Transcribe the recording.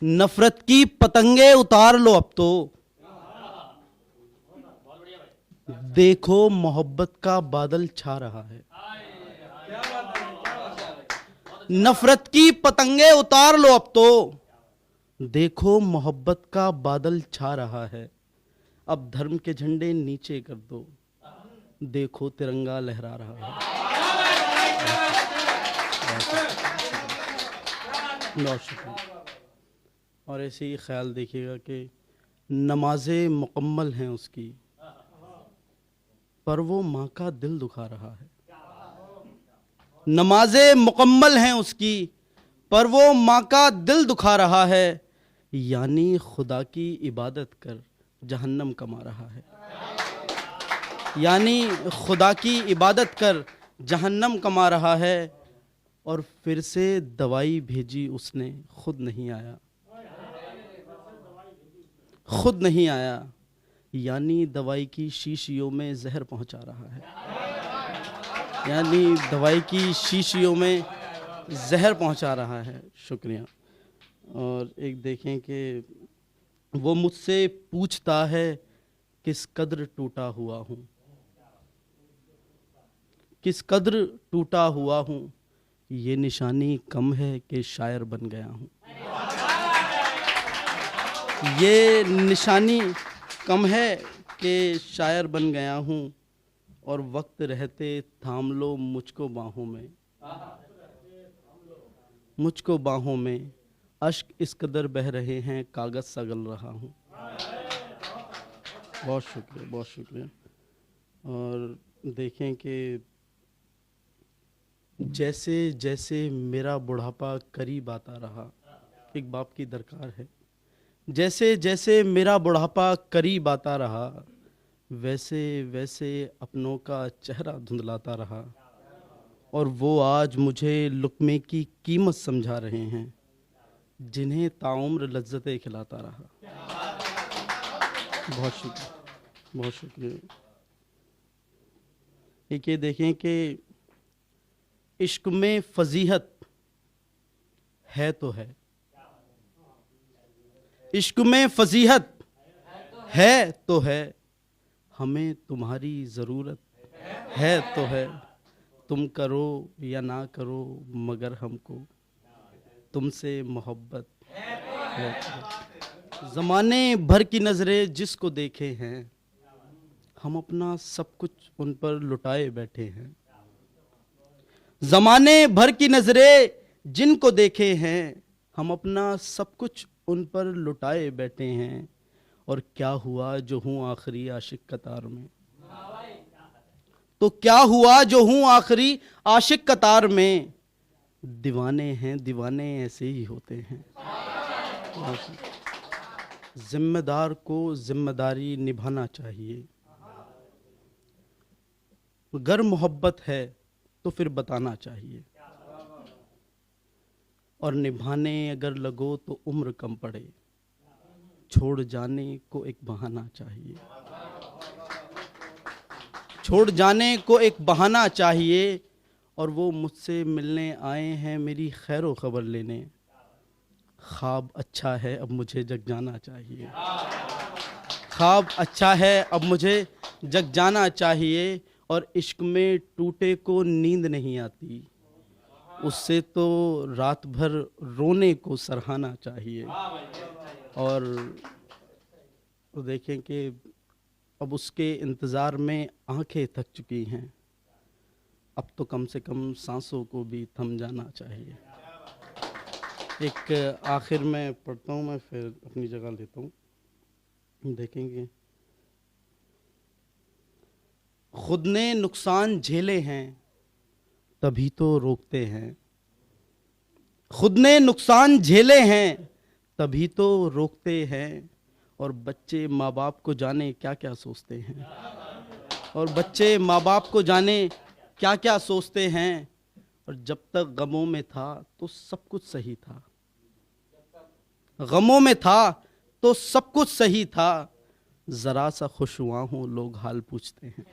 नफरत की पतंगे उतार लो अब तो, देखो मोहब्बत का बादल छा रहा है। नफरत की पतंगे उतार लो अब तो, देखो मोहब्बत का बादल छा रहा है। अब धर्म के झंडे नीचे कर दो, देखो तिरंगा लहरा रहा है। बहुत शुक्रिया। और ऐसे ही ख्याल देखिएगा कि नमाजें मुकम्मल हैं उसकी, पर वो माँ का दिल दुखा रहा है। नमाजें मुकम्मल हैं उसकी, पर वो माँ का दिल दुखा रहा है। यानी खुदा की इबादत कर जहन्नम कमा रहा है। यानी खुदा की इबादत कर जहन्नम कमा रहा है। और फिर से दवाई भेजी उसने, खुद नहीं आया, खुद नहीं आया। यानी दवाई की शीशियों में जहर पहुंचा रहा है। यानी दवाई की शीशियों में जहर पहुंचा रहा है। शुक्रिया। और एक देखें कि वो मुझसे पूछता है किस कद्र टूटा हुआ हूँ, किस कद्र टूटा हुआ हूँ। ये निशानी कम है कि शायर बन गया हूँ। ये निशानी कम है कि शायर बन गया हूँ। और वक्त रहते थाम लो मुझको बाहों में, मुझको बाहों में। अश्क इस कदर बह रहे हैं कागज सा गल रहा हूँ। बहुत शुक्रिया, बहुत शुक्रिया। और देखें कि जैसे जैसे मेरा बुढ़ापा करीब आता रहा, एक बाप की दरकार है। जैसे जैसे मेरा बुढ़ापा करीब आता रहा, वैसे वैसे अपनों का चेहरा धुंधलाता रहा। और वो आज मुझे लुक़्मे की कीमत समझा रहे हैं, जिन्हें ताउम्र लज्जतें खिलाता रहा। बहुत शुक्रिया, बहुत शुक्रिया। एक ये देखें कि इश्क में फजीहत है तो है, इश्क में फजीहत है तो है। हमें तुम्हारी ज़रूरत है तो है। तुम करो या ना करो मगर हमको तुमसे मोहब्बत है। ज़माने भर की नज़रें जिसको देखे हैं, हम अपना सब कुछ उन पर लुटाए बैठे हैं। ज़माने भर की नज़रें जिनको देखे हैं, हम अपना सब कुछ उन पर लुटाए बैठे हैं। और क्या हुआ जो हूँ आखिरी आशिक कतार में, तो क्या हुआ जो हूँ आखिरी आशिक कतार में। दीवाने हैं दीवाने ऐसे ही होते हैं। जिम्मेदार को जिम्मेदारी निभाना चाहिए। अगर मोहब्बत है तो फिर बताना चाहिए, और निभाने अगर लगो तो उम्र कम पड़े, छोड़ जाने को एक बहाना चाहिए। छोड़ जाने को एक बहाना चाहिए। और वो मुझसे मिलने आए हैं मेरी खैरो खबर लेने। ख्वाब अच्छा है अब मुझे जग जाना चाहिए। ख्वाब अच्छा है अब मुझे जग जाना चाहिए। और इश्क में टूटे को नींद नहीं आती, उससे तो रात भर रोने को सराहना चाहिए। और देखें कि अब उसके इंतज़ार में आंखें थक चुकी हैं, अब तो कम से कम सांसों को भी थम जाना चाहिए। एक आखिर में पढ़ता हूँ, मैं फिर अपनी जगह लेता हूँ। देखेंगे खुद ने नुकसान झेले हैं तभी तो रोकते हैं। खुद ने नुकसान झेले हैं तभी तो रोकते हैं। और बच्चे माँ बाप को जाने क्या क्या सोचते हैं। और बच्चे माँ बाप को जाने क्या क्या सोचते हैं। और जब तक गमों में था तो सब कुछ सही था, गमों में था तो सब कुछ सही था। ज़रा सा खुश हुआ हूँ लोग हाल पूछते हैं।